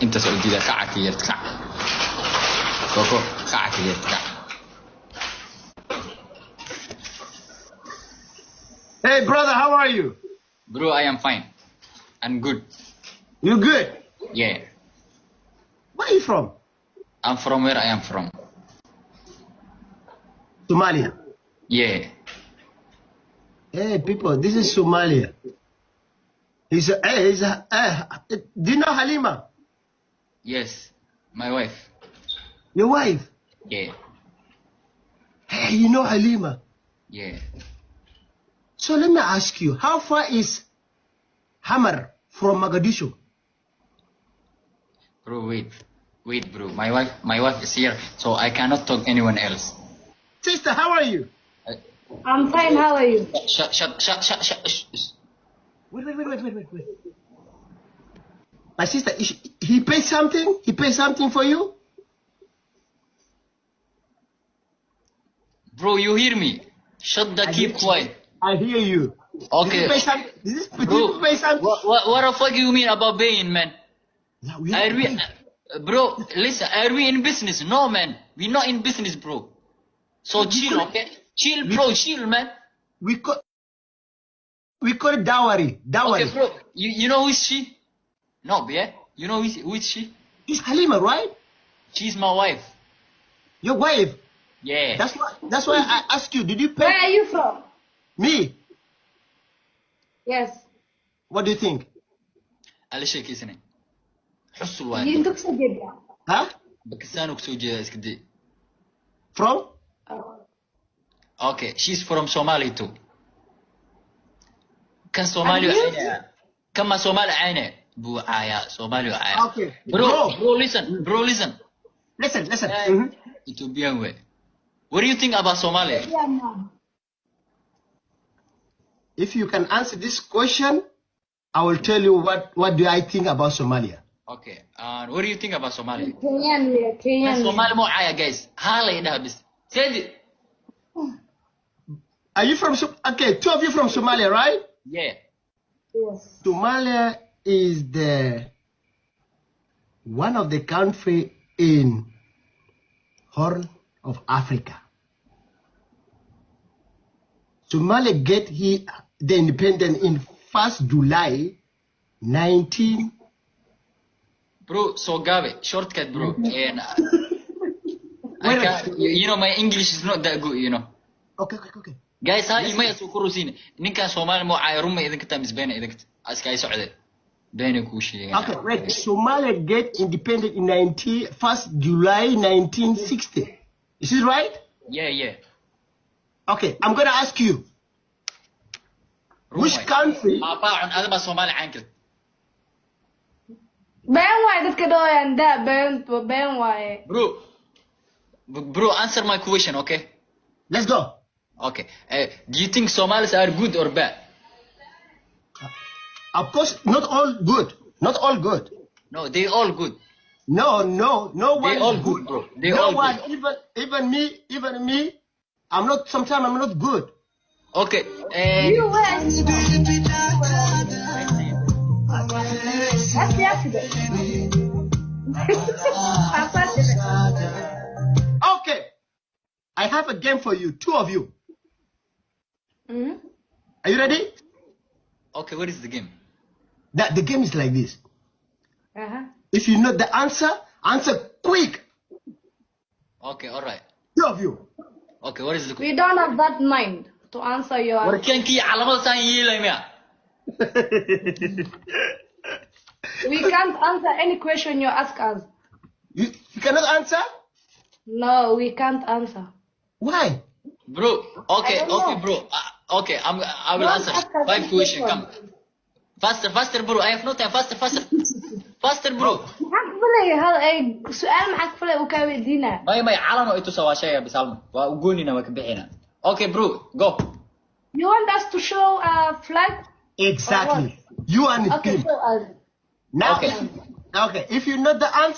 انت سعودي ده كعك يرتكع كوكو كعك يرتكع. Hey brother, how are you? Bro, I am fine. I'm good. You good? Yeah. Where are you from? I'm from where I am from. Somalia. Yeah. Hey people, this is Somalia. Do you know Halima? Yes. My wife. Your wife? Yeah. Hey, you know Halima? Yeah. So let me ask you, how far is Hamar from Mogadishu? Bro, wait, bro. My wife is here, so I cannot talk anyone else. Sister, how are you? I'm fine, how are you? Shut. Wait. My sister, he paid something? He paid something for you? Bro, you hear me? Keep quiet. I hear you. Okay. Did Bro, you pay something? what the fuck you mean about paying, man? Yeah, bro, listen, are we in business? No, man. We're not in business, bro. So chill, okay? Chill, bro, chill, man. We call it dowry. Okay, bro, you know who is she? No, yeah? You know who is she? It's Halima, right? She's my wife. Your wife? Yeah. That's why I asked you, did you pay? Where are you from? Me? Yes. What do you think? Alisha kisane. Husul You waay. took so good. Huh? Pakistan ku soo jeeda iska day. From? Okay, she's from Somali too. Kan Somali ayna. Kama Somali ayna. Bu aya Somali aya. Okay. Bro, listen. Listen. Ethiopian way. What do you think about Somalia? Yeah, mom. If you can answer this question, I will tell you what do I think about Somalia. Okay. What do you think about Somalia? Kenyan. Somali mo aya guys. Halay dah bis. Said it. Are you from okay, two of you from Somalia, right? Yeah. Yes. Somalia is one of the country in Horn of Africa. Somalia get the independence in 1st July 19. Bro, so Gabe, shortcut, bro. And you know, my English is not that good, you know. Okay. Guys, ha ima yasu kurusin. Ninka Somali mo ay rumma idinka tamisbeen idinka aska ay socde. Beena ku sheegay. Okay, wait. Somalia get independent in 1st July 1960. Is it right? Yeah. Okay, I'm gonna ask you. Which country? Papa, adaba Somali cankir. Ben why dadka dooyan da ben why. Bro, answer my question, okay? Let's go. Okay. Do you think Somalis are good or bad? Of course, not all good. Not all good. No, they all good. No one. They all good, bro. They no all one, good. even me. Sometimes I'm not good. Okay. You were. That's the accident. Okay. I have a game for you, two of you. Mm-hmm. Are you ready? Okay, what is the game? The game is like this. If you know the answer quick. Okay, all right. Two of you. Okay, what is the We don't have that mind to answer your. Warkenki calamada saan yeelay miya? We can't answer any question you ask us. You cannot answer? No, we can't answer. Why? Bro, okay, bro. Okay, I will answer 5 questions. Come. Faster, bro. I have no time. Faster. Faster, bro. سؤال معك فلي وكاويدينا. ما علم إنتو سوا شيء بسالم. وقولنا ما كبحنا. Okay, bro. Go. You want us to show a flag? Exactly. You and the team. Show us. Now, okay. If you know the answer.